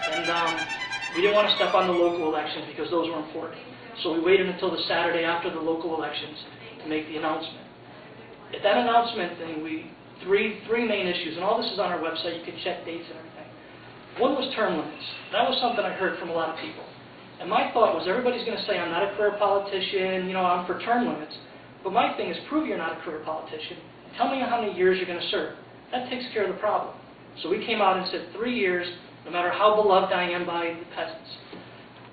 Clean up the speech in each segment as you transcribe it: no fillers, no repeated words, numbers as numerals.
And we didn't want to step on the local elections because those were important. So we waited until the Saturday after the local elections to make the announcement. At that announcement thing, three main issues, and all this is on our website, you can check dates and everything. One was term limits. That was something I heard from a lot of people. And my thought was, everybody's going to say, I'm not a career politician, you know, I'm for term limits. But my thing is, prove you're not a career politician. Tell me how many years you're going to serve. That takes care of the problem. So we came out and said 3 years, no matter how beloved I am by the peasants.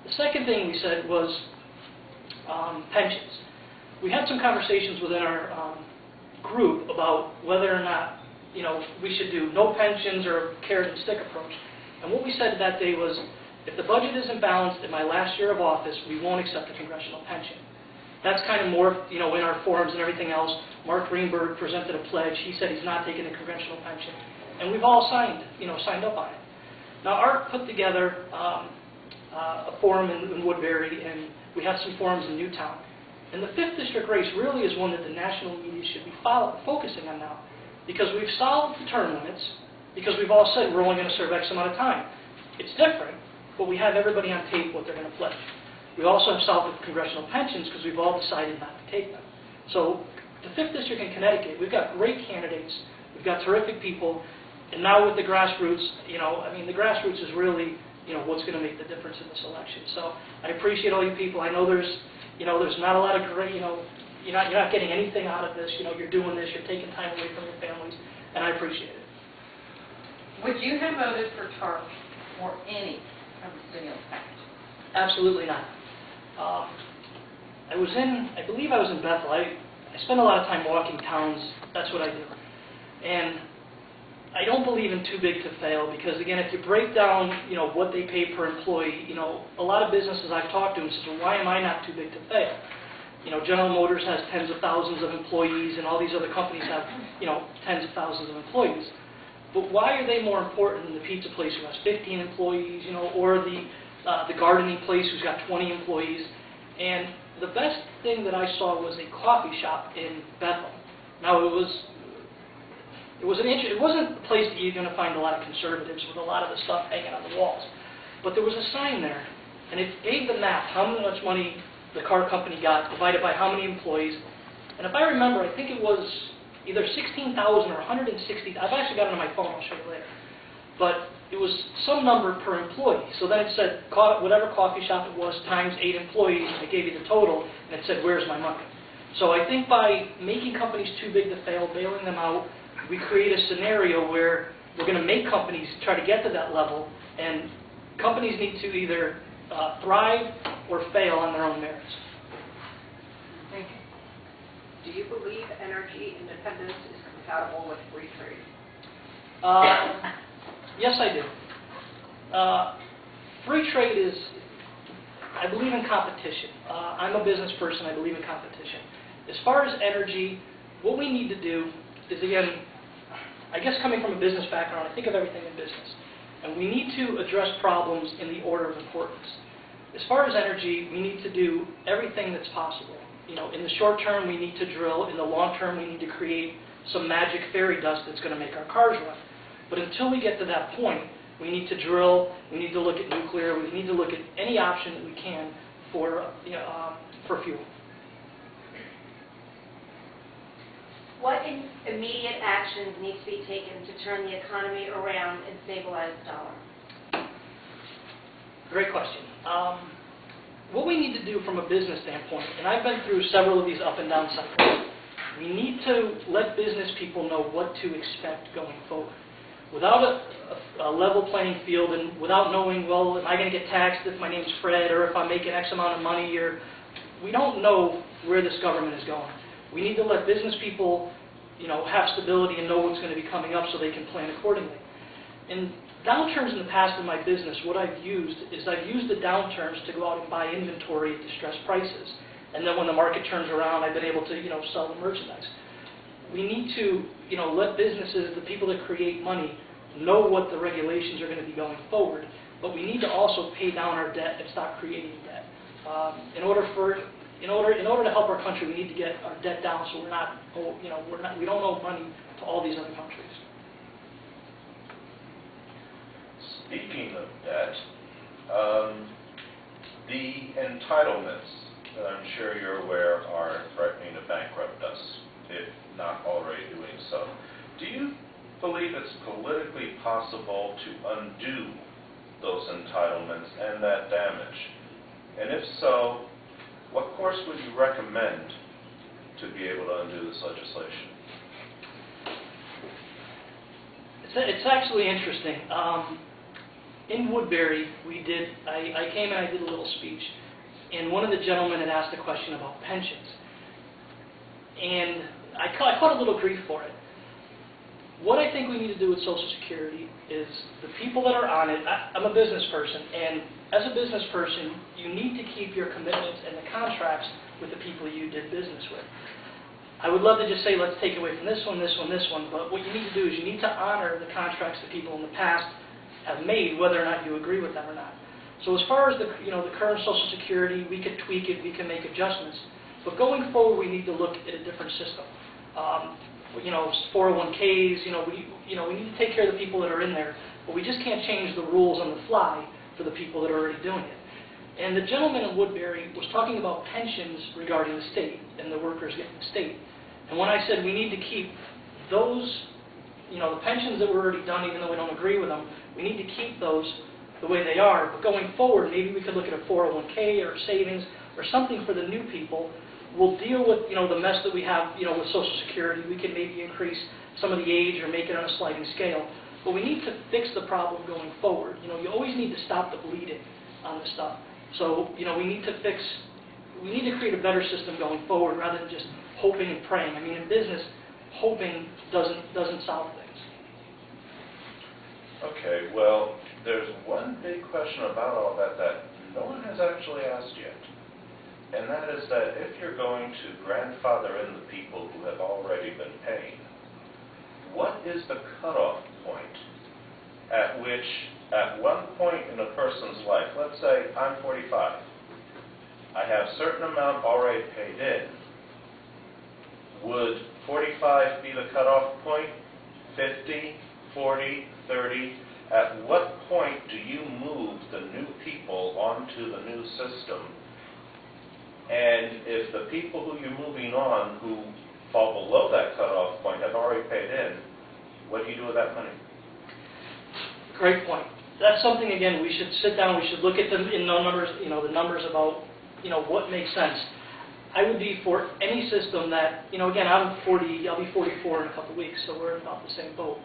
The second thing we said was pensions. We had some conversations within our group about whether or not, you know, we should do no pensions or carrot and stick approach. And what we said that day was, if the budget isn't balanced in my last year of office, we won't accept a congressional pension. That's kind of more, you know, in our forums and everything else. Mark Greenberg presented a pledge. He said he's not taking a congressional pension. And we've all signed up on it. Now, Art put together a forum in Woodbury, and we have some forums in Newtown. And the 5th District race really is one that the national media should be focusing on now. Because we've solved the term limits, because we've all said we're only going to serve X amount of time. It's different, but we have everybody on tape what they're going to pledge. We also have solved the congressional pensions because we've all decided not to take them. So the 5th District in Connecticut, we've got great candidates, we've got terrific people, and now with the grassroots, you know, I mean, the grassroots is really, you know, what's going to make the difference in this election. So I appreciate all you people. I know there's not a lot of great, you know, you're not getting anything out of this. You know, you're doing this, you're taking time away from your families, and I appreciate it. Would you have voted for TARP or any of the stimulus package? Absolutely not. I believe I was in Bethel. I spend a lot of time walking towns. That's what I do. And I don't believe in too big to fail because, again, if you break down, you know, what they pay per employee, you know, a lot of businesses I've talked to and said, well, why am I not too big to fail? You know, General Motors has tens of thousands of employees, and all these other companies have, you know, tens of thousands of employees. But why are they more important than the pizza place who has 15 employees, you know, or the gardening place who's got 20 employees? And the best thing that I saw was a coffee shop in Bethel. Now, it wasn't a place that you're going to find a lot of conservatives with a lot of the stuff hanging on the walls. But there was a sign there, and it gave the math, how much money the car company got divided by how many employees. And if I remember, I think it was either 16,000 or 160,000. I've actually got it on my phone. I'll show you later. But it was some number per employee. So then it said whatever coffee shop it was times 8 employees, and it gave you the total, and it said, where's my money? So I think by making companies too big to fail, bailing them out, we create a scenario where we're going to make companies try to get to that level, and companies need to either thrive or fail on their own merits. Thank you. Do you believe energy independence is compatible with free trade? Yes, I do. Free trade is, I believe in competition. I'm a business person, I believe in competition. As far as energy, what we need to do is, again, I guess coming from a business background, I think of everything in business. And we need to address problems in the order of importance. As far as energy, we need to do everything that's possible. You know, in the short term, we need to drill. In the long term, we need to create some magic fairy dust that's going to make our cars run. But until we get to that point, we need to drill, we need to look at nuclear, we need to look at any option that we can for fuel. What immediate actions need to be taken to turn the economy around and stabilize the dollar? Great question. What we need to do from a business standpoint, and I've been through several of these up and down cycles, we need to let business people know what to expect going forward. Without a level playing field and without knowing, well, am I going to get taxed if my name's Fred, or if I'm making X amount of money, or we don't know where this government is going. We need to let business people, you know, have stability and know what's going to be coming up so they can plan accordingly. In downturns in the past in my business, what I've used is I've used the downturns to go out and buy inventory at distressed prices. And then when the market turns around, I've been able to, you know, sell the merchandise. We need to, you know, let businesses, the people that create money, know what the regulations are going to be going forward. But we need to also pay down our debt and stop creating debt. In order to help our country, we need to get our debt down so we don't owe money to all these other countries. Speaking of debt, the entitlements that I'm sure you're aware are threatening to bankrupt us, if not already doing so. Do you believe it's politically possible to undo those entitlements and that damage? And if so, what course would you recommend to be able to undo this legislation? It's actually interesting. In Woodbury, I came and I did a little speech, and one of the gentlemen had asked a question about pensions. And I caught a little grief for it. What I think we need to do with Social Security is the people that are on it, I'm a business person, and as a business person, you need to keep your commitments and the contracts with the people you did business with. I would love to just say, let's take away from this one, this one, this one, but what you need to do is you need to honor the contracts that people in the past have made, whether or not you agree with them or not. So as far as the current Social Security, we could tweak it, we can make adjustments, but going forward, we need to look at a different system. 401ks, we need to take care of the people that are in there, but we just can't change the rules on the fly for the people that are already doing it. And the gentleman in Woodbury was talking about pensions regarding the state and the workers getting the state. And when I said we need to keep those, the pensions that were already done, even though we don't agree with them, we need to keep those the way they are. But going forward, maybe we could look at a 401k or savings or something for the new people. We'll deal with, the mess that we have, with Social Security. We can maybe increase some of the age or make it on a sliding scale. But we need to fix the problem going forward. You always need to stop the bleeding on this stuff. So, we need to create a better system going forward rather than just hoping and praying. I mean, in business, hoping doesn't solve things. Okay, well, there's one big question about all that no one has actually asked yet. And that is that if you're going to grandfather in the people who have already been paying, what is the cutoff point at which, at one point in a person's life, let's say I'm 45, I have a certain amount already paid in, would 45 be the cutoff point? 50, 40, 30? At what point do you move the new people onto the new system? And if the people who you're moving on who fall below that cutoff point have already paid in, what do you do with that money? Great point. That's something, again, we should sit down, we should look at them in the numbers, the numbers about, what makes sense. I would be for any system that, again, I'll be 44 in a couple of weeks, so we're in about the same boat.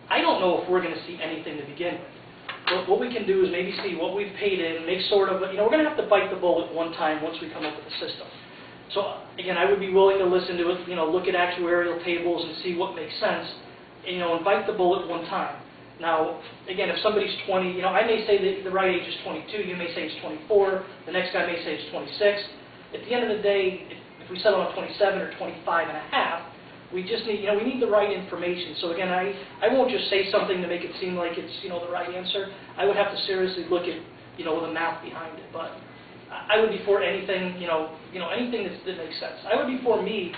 I don't know if we're going to see anything to begin with. But what we can do is maybe see what we've paid in, make sort of, we're going to have to bite the bullet one time once we come up with a system. So, again, I would be willing to listen to it, look at actuarial tables and see what makes sense, and bite the bullet one time. Now, again, if somebody's 20, I may say that the right age is 22, you may say it's 24, the next guy may say it's 26. At the end of the day, if we settle on 27 or 25 and a half, we just need, we need the right information. So again, I won't just say something to make it seem like it's, the right answer. I would have to seriously look at, the math behind it. But I would be for anything, anything that makes sense. I would be for me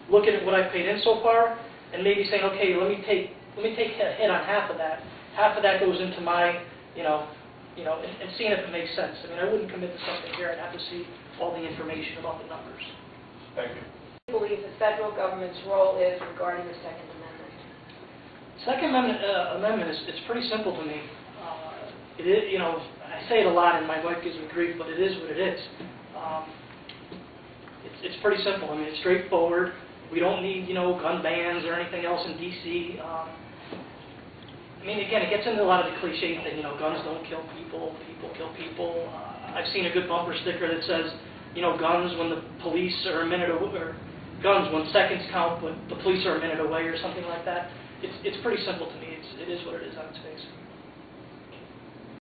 looking at what I've paid in so far and maybe saying, okay, let me take a hit on half of that. Half of that goes into my, and seeing if it makes sense. I mean, I wouldn't commit to something here. I'd have to see all the information about the numbers. Thank you. Believe the federal government's role is regarding the Second Amendment? Second Amendment is it's pretty simple to me. It is, I say it a lot, and my wife gives me grief, but it is what it is. It's pretty simple. I mean, it's straightforward. We don't need gun bans or anything else in D.C. I mean, again, it gets into a lot of the cliche thing. Guns don't kill people. People kill people. I've seen a good bumper sticker that says, guns when the police are a minute away, or guns when seconds count, but the police are a minute away, or something like that. It's pretty simple to me. It is what it is on its face.